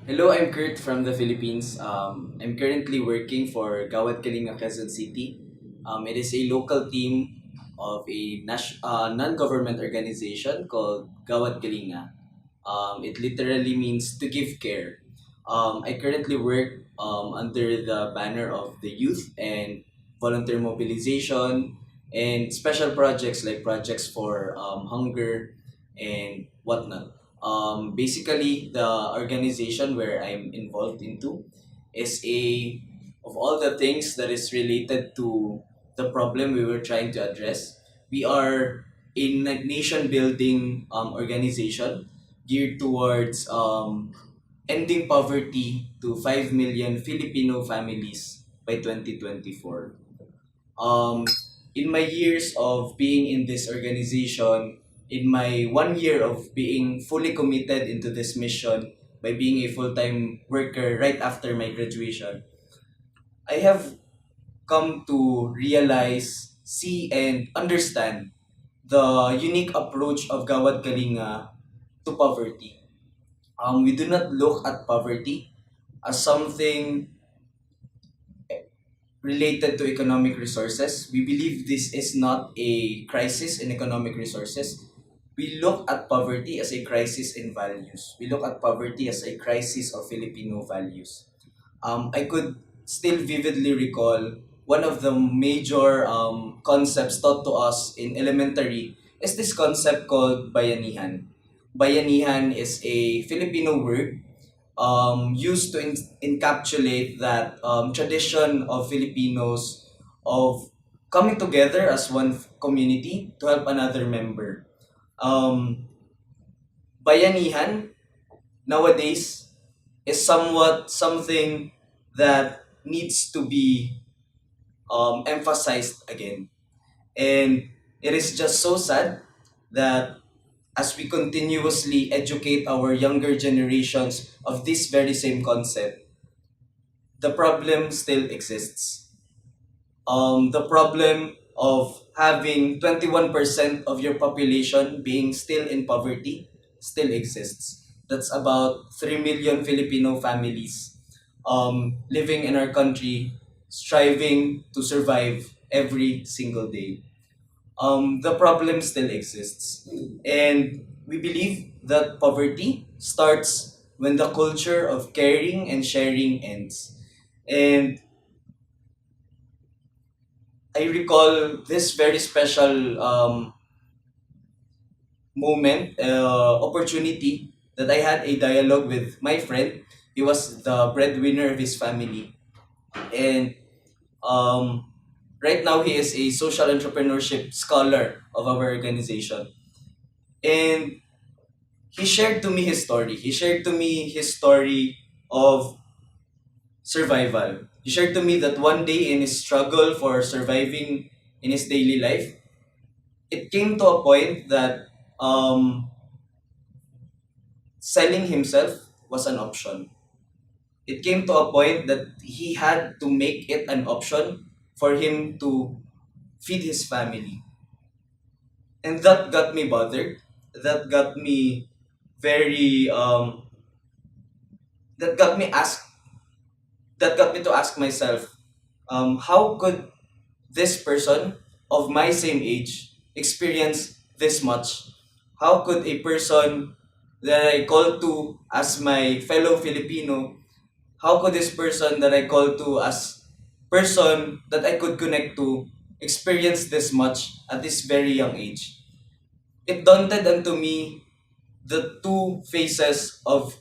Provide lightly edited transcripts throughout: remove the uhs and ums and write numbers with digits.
Hello, I'm Kurt from the Philippines. I'm currently working for Gawad Kalinga, Quezon City. It is a local team of a non-government organization called Gawad Kalinga. It literally means to give care. I currently work under the banner of the youth and volunteer mobilization and special projects like projects for hunger and whatnot. Basically, the organization where I'm involved into is a of all the things that is related to the problem we were trying to address. We are a nation building organization geared towards ending poverty to 5 million Filipino families by 2024. Um, in my years of being in this organization, in my 1 year of being fully committed into this mission by being a full-time worker right after my graduation, I have come to realize, see, and understand the unique approach of Gawad Kalinga to poverty. We do not look at poverty as something related to economic resources. We believe this is not a crisis in economic resources. We look at poverty as a crisis in values. We look at poverty as a crisis of Filipino values. I could still vividly recall one of the major concepts taught to us in elementary is this concept called bayanihan. Bayanihan is a Filipino word used to encapsulate that tradition of Filipinos of coming together as one community to help another member. Um, Bayanihan nowadays is somewhat something that needs to be emphasized again. And it is just so sad that as we continuously educate our younger generations of this very same concept, the problem still exists. The problem of having 21% of your population being still in poverty still exists. That's about 3 million Filipino families living in our country, striving to survive every single day. The problem still exists. And we believe that poverty starts when the culture of caring and sharing ends. And I recall this very special opportunity that I had a dialogue with my friend. He was the breadwinner of his family. And um, right now, he is a social entrepreneurship scholar of our organization. And he shared to me his story. He shared to me his story of survival. He shared to me that one day in his struggle for surviving in his daily life, it came to a point that selling himself was an option. It came to a point that he had to make it an option for him to feed his family. And that got me bothered. That got me very that got me ask that got me to ask myself, how could this person of my same age experience this much? How could a person that I call to as my fellow Filipino, how could this person that I call to as person that I could connect to experience this much at this very young age? It daunted unto me the two faces of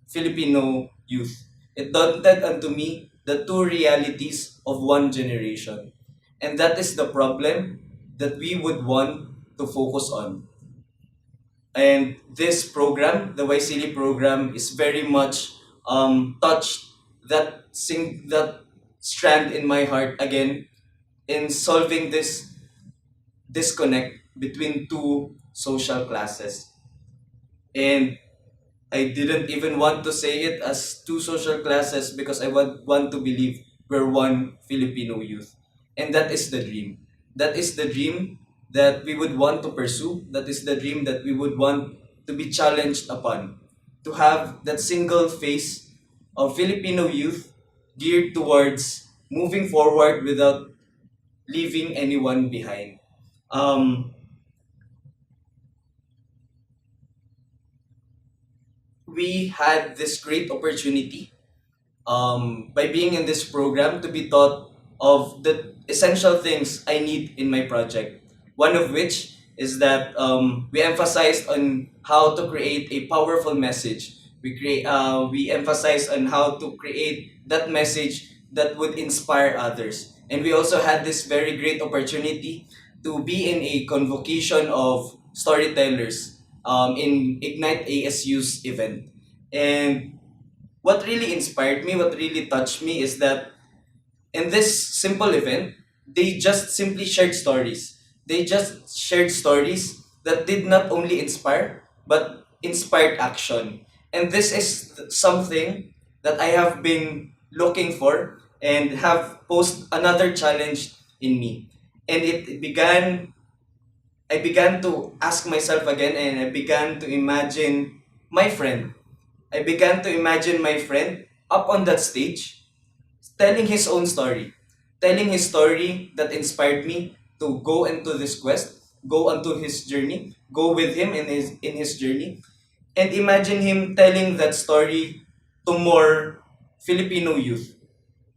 Filipino youth. It daunted unto me the two realities of one generation. And that is the problem that we would want to focus on. And this program, the YSEALI program, is very much touched that strand in my heart again in solving this disconnect between two social classes. And I didn't even want to say it as two social classes because I want to believe we're one Filipino youth. And that is the dream. That is the dream that we would want to pursue. That is the dream that we would want to be challenged upon. to have that single face of Filipino youth geared towards moving forward without leaving anyone behind. Um, we had this great opportunity by being in this program to be taught of the essential things I need in my project. One of which is that we emphasized on how to create a powerful message. We emphasized on how to create that message that would inspire others. And we also had this very great opportunity to be in a convocation of storytellers in Ignite ASU's event. And what really inspired me, what really touched me is that in this simple event, they just simply shared stories. They just shared stories that did not only inspire, but inspired action. And this is something that I have been looking for and have posed another challenge in me. And I began to ask myself again and I began to imagine my friend. I began to imagine my friend up on that stage telling his own story, telling his story that inspired me to go into this quest, go onto his journey, go with him in his journey, and imagine him telling that story to more Filipino youth,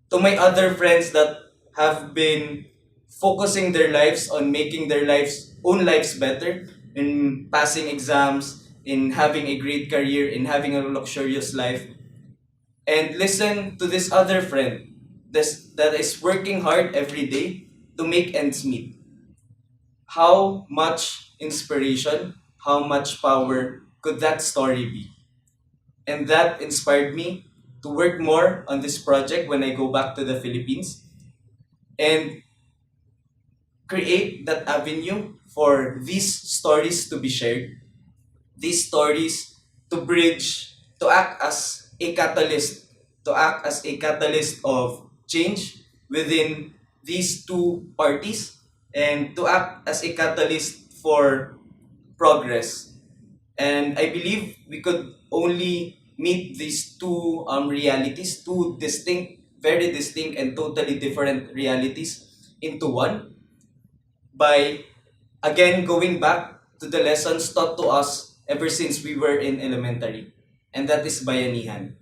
to my other friends that have been focusing their lives on making their lives own lives better, in passing exams, in having a great career, in having a luxurious life, and listen to this other friend that is working hard every day to make ends meet. How much inspiration, how much power could that story be? And that inspired me to work more on this project when I go back to the Philippines and create that avenue for these stories to be shared, these stories to bridge, to act as a catalyst, to act as a catalyst of change within these two parties and to act as a catalyst for progress. And I believe we could only meet these two realities, two distinct, very distinct and totally different realities into one by again going back to the lessons taught to us ever since we were in elementary. And that is bayanihan.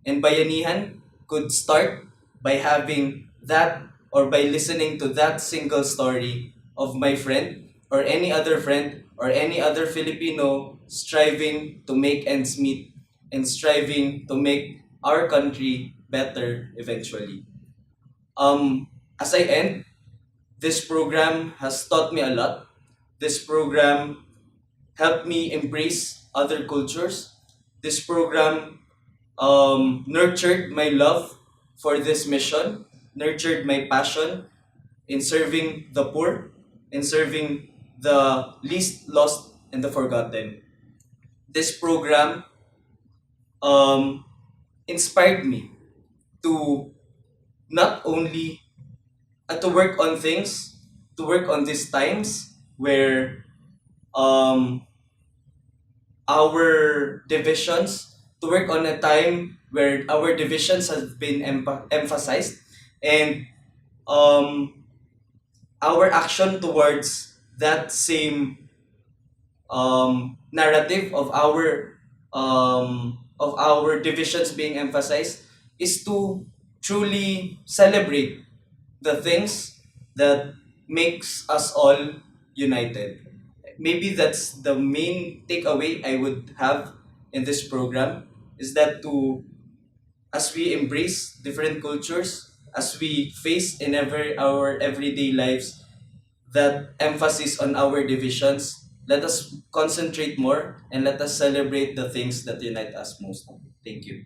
And bayanihan could start by having that or by listening to that single story of my friend or any other friend or any other Filipino striving to make ends meet and striving to make our country better eventually. As I end, this program has taught me a lot. This program helped me embrace other cultures. This program nurtured my love for this mission, nurtured my passion in serving the poor, in serving the least lost and the forgotten. This program um, inspired me to not only to work on things, to work on these times where um, our divisions, to work on a time where our divisions have been emphasized and um, our action towards that same narrative of our divisions being emphasized is to truly celebrate the things that makes us all united. Maybe that's the main takeaway I would have in this program is that to as we embrace different cultures, as we face in our everyday lives that emphasis on our divisions, let us concentrate more and let us celebrate the things that unite us most. Thank you.